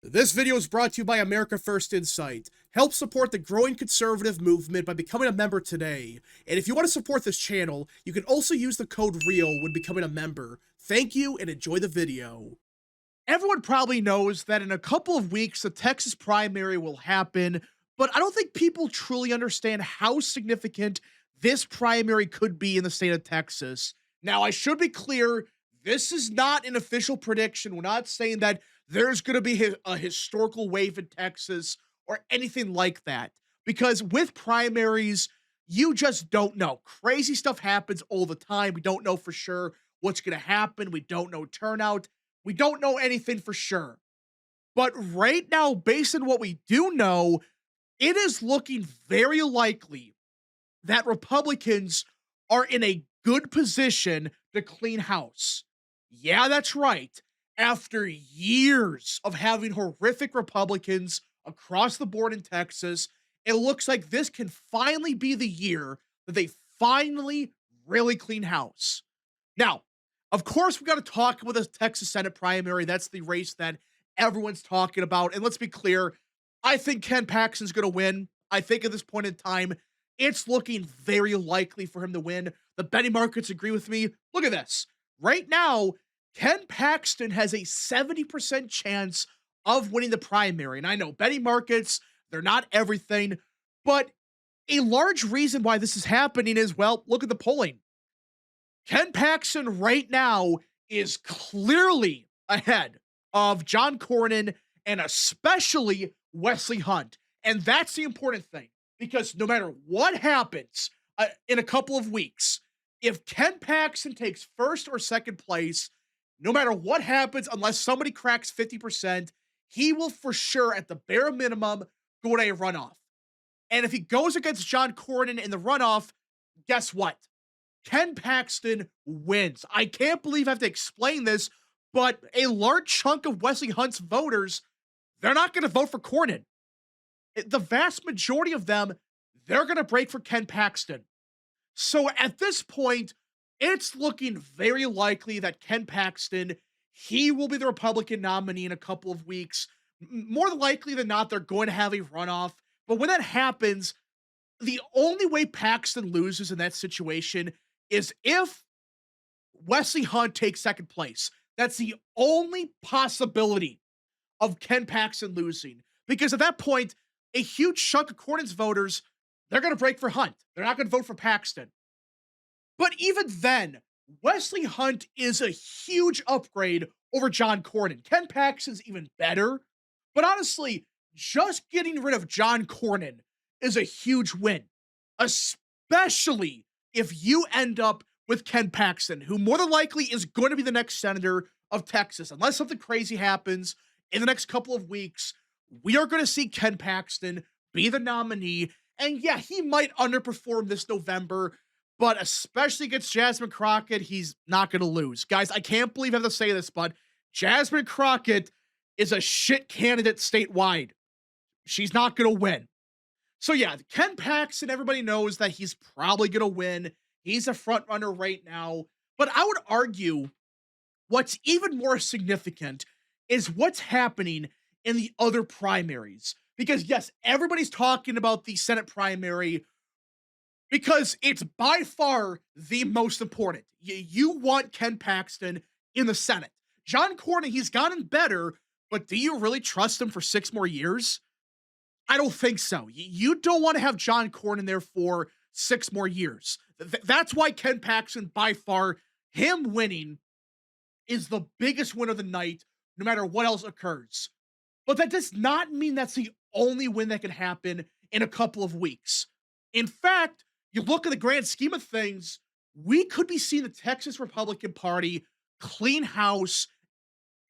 This video is brought to you by America First Insight. Help support the growing conservative movement by becoming a member today. And if you want to support this channel, you can also use the code REAL when becoming a member. Thank you and enjoy the video. Everyone probably knows that in a couple of weeks, the Texas primary will happen, but I don't think people truly understand how significant this primary could be in the state of Texas. Now, I should be clear, this is not an official prediction. We're not saying that there's going to be a historical wave in Texas or anything like that. Because with primaries, you just don't know. Crazy stuff happens all the time. We don't know for sure what's going to happen. We don't know turnout. We don't know anything for sure. But right now, based on what we do know, it is looking very likely that Republicans are in a good position to clean house. Yeah, that's right. After years of having horrific Republicans across the board in Texas, it looks like this can finally be the year that they finally really clean house. Now, of course, we got to talk about the Texas Senate primary. That's the race that everyone's talking about. And let's be clear, I think Ken Paxton's going to win. I think at this point in time, it's looking very likely for him to win. The betting markets agree with me. Look at this. Right now, Ken Paxton has a 70% chance of winning the primary. And I know betting markets, they're not everything, but a large reason why this is happening is, well, look at the polling. Ken Paxton right now is clearly ahead of John Cornyn and especially Wesley Hunt. And that's the important thing, because no matter what happens in a couple of weeks, if Ken Paxton takes first or second place, no matter what happens, unless somebody cracks 50%, he will for sure, at the bare minimum, go to a runoff. And if he goes against John Cornyn in the runoff, guess what? Ken Paxton wins. I can't believe I have to explain this, but a large chunk of Wesley Hunt's voters, they're not going to vote for Cornyn. The vast majority of them, they're going to break for Ken Paxton. So at this point, it's looking very likely that Ken Paxton, he will be the Republican nominee in a couple of weeks. More likely than not, they're going to have a runoff. But when that happens, the only way Paxton loses in that situation is if Wesley Hunt takes second place. That's the only possibility of Ken Paxton losing. Because at that point, a huge chunk of Cornyn's voters, they're going to break for Hunt. They're not going to vote for Paxton. But even then, Wesley Hunt is a huge upgrade over John Cornyn. Ken Paxton's even better. But honestly, just getting rid of John Cornyn is a huge win, especially if you end up with Ken Paxton, who more than likely is going to be the next senator of Texas. Unless something crazy happens in the next couple of weeks, we are going to see Ken Paxton be the nominee. And yeah, he might underperform this November, but especially against Jasmine Crockett, he's not going to lose. Guys, I can't believe I have to say this, but Jasmine Crockett is a shit candidate statewide. She's not going to win. So yeah, Ken Paxton, everybody knows that he's probably going to win. He's a front runner right now. But I would argue what's even more significant is what's happening in the other primaries. Because yes, everybody's talking about the Senate primary because it's by far the most important. You want Ken Paxton in the Senate. John Cornyn, he's gotten better, but do you really trust him for 6 more years? I don't think so. You don't want to have John Cornyn there for 6 more years. That's why Ken Paxton, by far, him winning is the biggest win of the night, no matter what else occurs. But that does not mean that's the only win that can happen in a couple of weeks. In fact, you look at the grand scheme of things, we could be seeing the Texas Republican Party clean house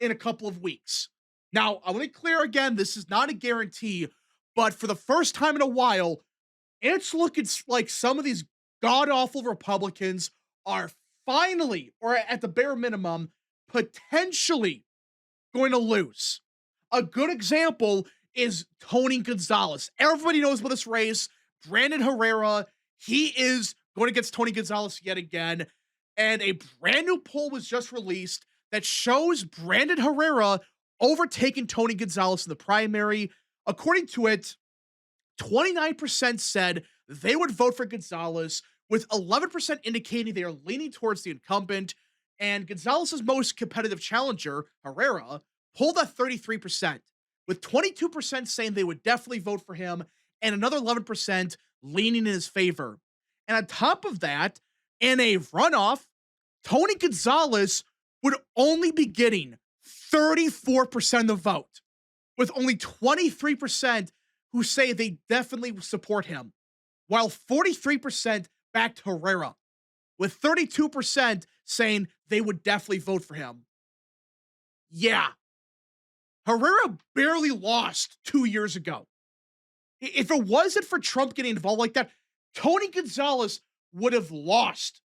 in a couple of weeks. Now, I want to be clear again, this is not a guarantee, but for the first time in a while, it's looking like some of these god-awful Republicans are finally, or at the bare minimum, potentially going to lose. A good example is Tony Gonzales. Everybody knows about this race. Brandon Herrera, he is going against Tony Gonzales yet again. And a brand new poll was just released that shows Brandon Herrera overtaken Tony Gonzales in the primary. According to it, 29% said they would vote for Gonzales, with 11% indicating they are leaning towards the incumbent. And Gonzales's most competitive challenger, Herrera, pulled at 33%, with 22% saying they would definitely vote for him, and another 11% leaning in his favor. And on top of that, in a runoff, Tony Gonzales would only be getting 34% of the vote, with only 23% who say they definitely support him, while 43% backed Herrera, with 32% saying they would definitely vote for him. Yeah, Herrera barely lost 2 years ago. If it wasn't for Trump getting involved like that, Tony Gonzales would have lost.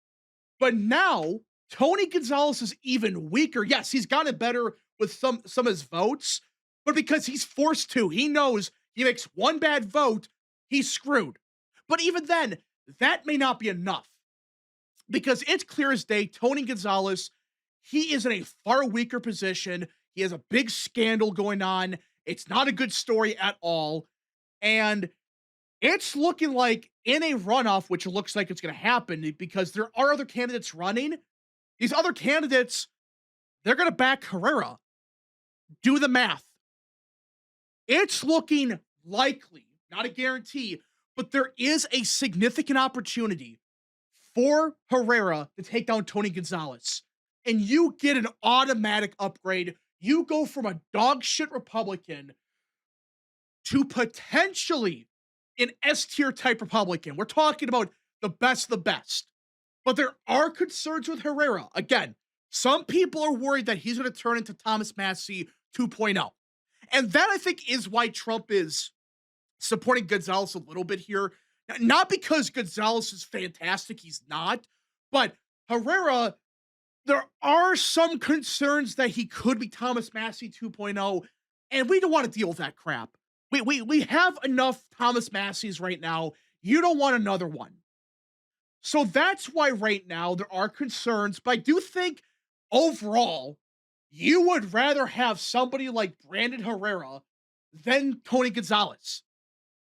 But now, Tony Gonzales is even weaker. Yes, he's gotten better with some of his votes, but because he's forced to. He knows he makes one bad vote, he's screwed. But even then, that may not be enough. Because it's clear as day, Tony Gonzales, he is in a far weaker position. He has a big scandal going on. It's not a good story at all. And it's looking like in a runoff, which looks like it's going to happen because there are other candidates running. These other candidates, they're going to back Herrera. Do the math. It's looking likely, not a guarantee, but there is a significant opportunity for Herrera to take down Tony Gonzales. And you get an automatic upgrade. You go from a dog shit Republican to potentially an S tier type Republican. We're talking about the best of the best. But there are concerns with Herrera. Again, some people are worried that he's going to turn into Thomas Massie 2.0. And that, I think, is why Trump is supporting Gonzales a little bit here. Not because Gonzales is fantastic, he's not. But Herrera, there are some concerns that he could be Thomas Massie 2.0, and we don't want to deal with that crap. We have enough Thomas Massies right now. You don't want another one. So that's why right now there are concerns, but I do think overall, you would rather have somebody like Brandon Herrera than Tony Gonzales.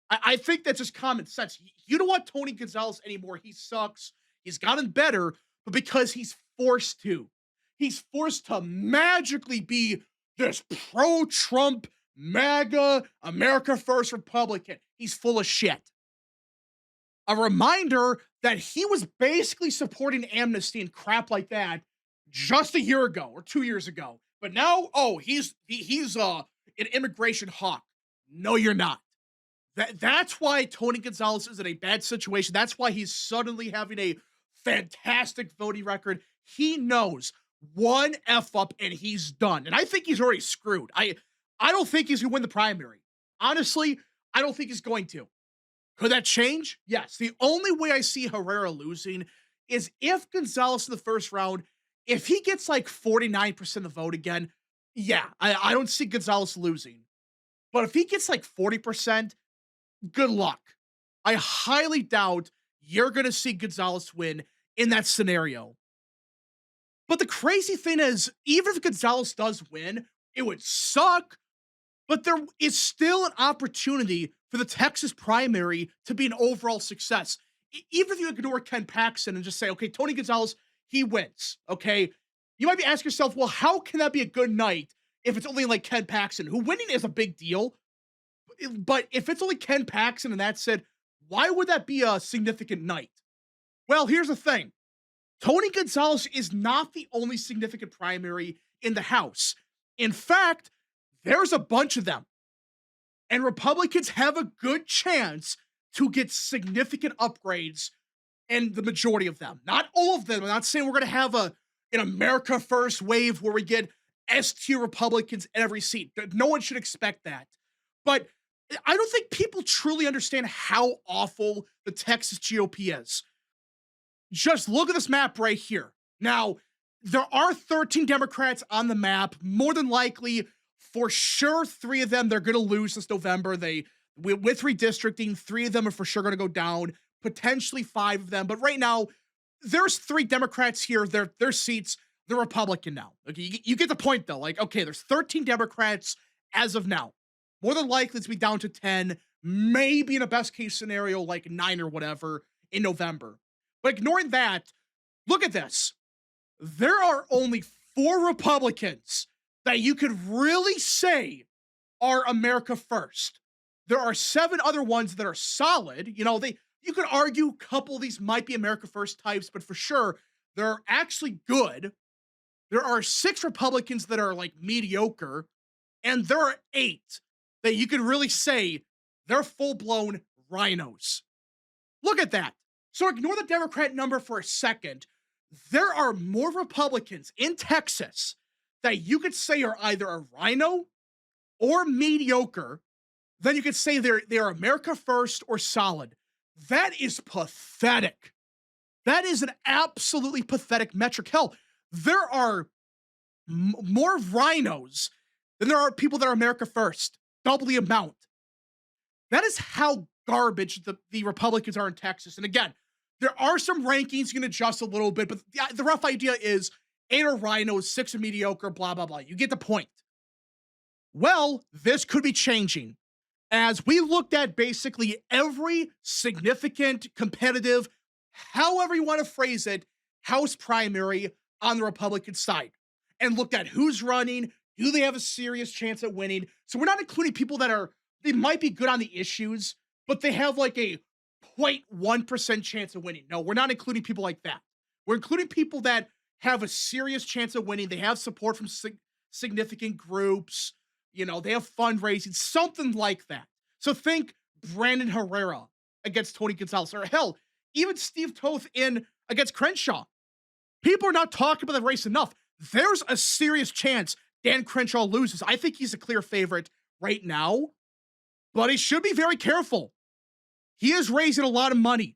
I think that's just common sense. You don't want Tony Gonzales anymore. He sucks. He's gotten better, but because he's forced to. He's forced to magically be this pro-Trump, MAGA, America First Republican. He's full of shit. A reminder that he was basically supporting amnesty and crap like that just a year ago or 2 years ago. But now, he's an immigration hawk. No, you're not. That's why Tony Gonzales is in a bad situation. That's why he's suddenly having a fantastic voting record. He knows one F up and he's done. And I think he's already screwed. I don't think he's going to win the primary. Honestly, I don't think he's going to. Could that change? Yes. The only way I see Herrera losing is if Gonzales in the first round, if he gets like 49% of the vote again, yeah, I don't see Gonzales losing. But if he gets like 40%, good luck. I highly doubt you're going to see Gonzales win in that scenario. But the crazy thing is, even if Gonzales does win, it would suck, but there is still an opportunity for the Texas primary to be an overall success. Even if you ignore Ken Paxton and just say, okay, Tony Gonzales, he wins, okay? You might be asking yourself, well, how can that be a good night if it's only like Ken Paxton, who winning is a big deal? But if it's only Ken Paxton and that's it, why would that be a significant night? Well, here's the thing. Tony Gonzales is not the only significant primary in the House. In fact, there's a bunch of them. And Republicans have a good chance to get significant upgrades in the majority of them. Not all of them. I'm not saying we're going to have an America First wave where we get S-tier Republicans in every seat. No one should expect that. But I don't think people truly understand how awful the Texas GOP is. Just look at this map right here. Now, there are 13 Democrats on the map. More than likely, for sure, 3 of them, they're going to lose this November. With redistricting, 3 of them are for sure going to go down, potentially 5 of them. But right now, there's 3 Democrats here. Their seats. the Republican now. Okay, you get the point though. Like, okay, there's 13 Democrats as of now. More than likely, it's be down to 10, maybe in a best case scenario, like 9 or whatever in November. But ignoring that, look at this. There are only 4 Republicans that you could really say are America first. There are 7 other ones that are solid. You could argue a couple of these might be America first types, but for sure, they're actually good. There are 6 Republicans that are like mediocre, and there are 8 that you could really say they're full-blown rhinos. Look at that. So ignore the Democrat number for a second. There are more Republicans in Texas that you could say are either a rhino or mediocre than you could say they are America first or solid. That is pathetic. That is an absolutely pathetic metric. Hell, there are more rhinos than there are people that are America first. Double the amount. That is how garbage the Republicans are in Texas. And again, there are some rankings you can adjust a little bit, but the rough idea is 8 are rhinos, 6 are mediocre, blah, blah, blah. You get the point. Well, this could be changing as we looked at basically every significant, competitive, however you want to phrase it, House primary on the Republican side and looked at who's running, do they have a serious chance at winning? So we're not including people they might be good on the issues, but they have like a 0.1% chance of winning. No, we're not including people like that. We're including people that have a serious chance of winning. They have support from significant groups. They have fundraising, something like that. So think Brandon Herrera against Tony Gonzales, or hell, even Steve Toth against Crenshaw. People are not talking about the race enough. There's a serious chance Dan Crenshaw loses. I think he's a clear favorite right now, but he should be very careful. He is raising a lot of money.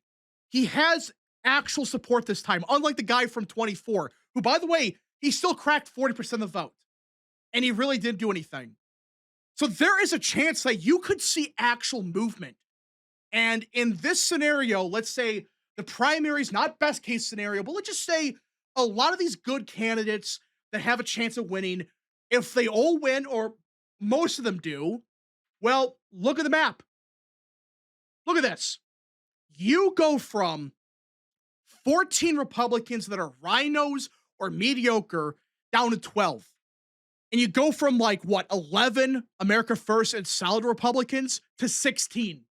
He has actual support this time, unlike the guy from 24, who, by the way, he still cracked 40% of the vote, and he really didn't do anything. So there is a chance that you could see actual movement. And in this scenario, let's say the primaries, not best case scenario, but let's just say a lot of these good candidates that have a chance of winning, if they all win, or most of them do, well, look at the map. Look at this. You go from 14 Republicans that are rhinos or mediocre down to 12. And you go from 11 America First and solid Republicans to 16.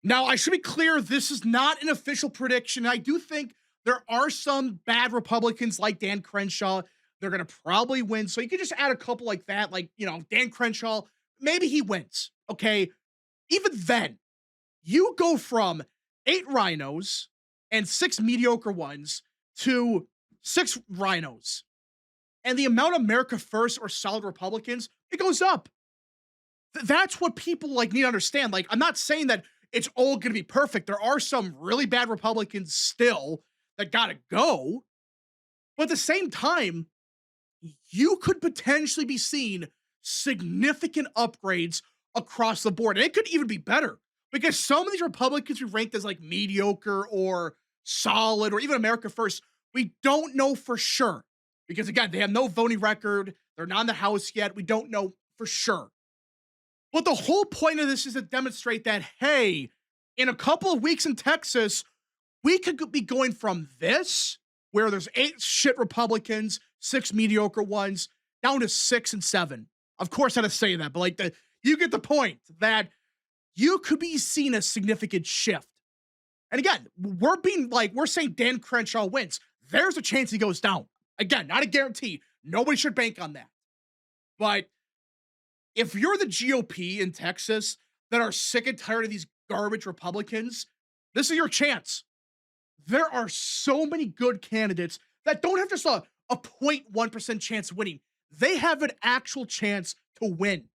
Now, I should be clear, this is not an official prediction. I do think there are some bad Republicans like Dan Crenshaw. They're going to probably win. So you could just add a couple like that, Dan Crenshaw, maybe he wins. Okay. Even then, you go from 8 rhinos and 6 mediocre ones to 6 rhinos. And the amount of America First or solid Republicans, it goes up. That's what people need to understand. I'm not saying that it's all going to be perfect. There are some really bad Republicans still that got to go. But at the same time, you could potentially be seeing significant upgrades across the board. And it could even be better because some of these Republicans we ranked as mediocre or solid or even America First, we don't know for sure. Because again, they have no voting record. They're not in the House yet. We don't know for sure. But the whole point of this is to demonstrate that, hey, in a couple of weeks in Texas, we could be going from this, where there's 8 shit Republicans, 6 mediocre ones, down to 6 and 7. Of course, I had to say that, but you get the point that you could be seeing a significant shift. And again, we're saying Dan Crenshaw wins. There's a chance he goes down. Again, not a guarantee. Nobody should bank on that. But if you're the GOP in Texas that are sick and tired of these garbage Republicans, this is your chance. There are so many good candidates that don't have just a 0.1% chance of winning. They have an actual chance to win.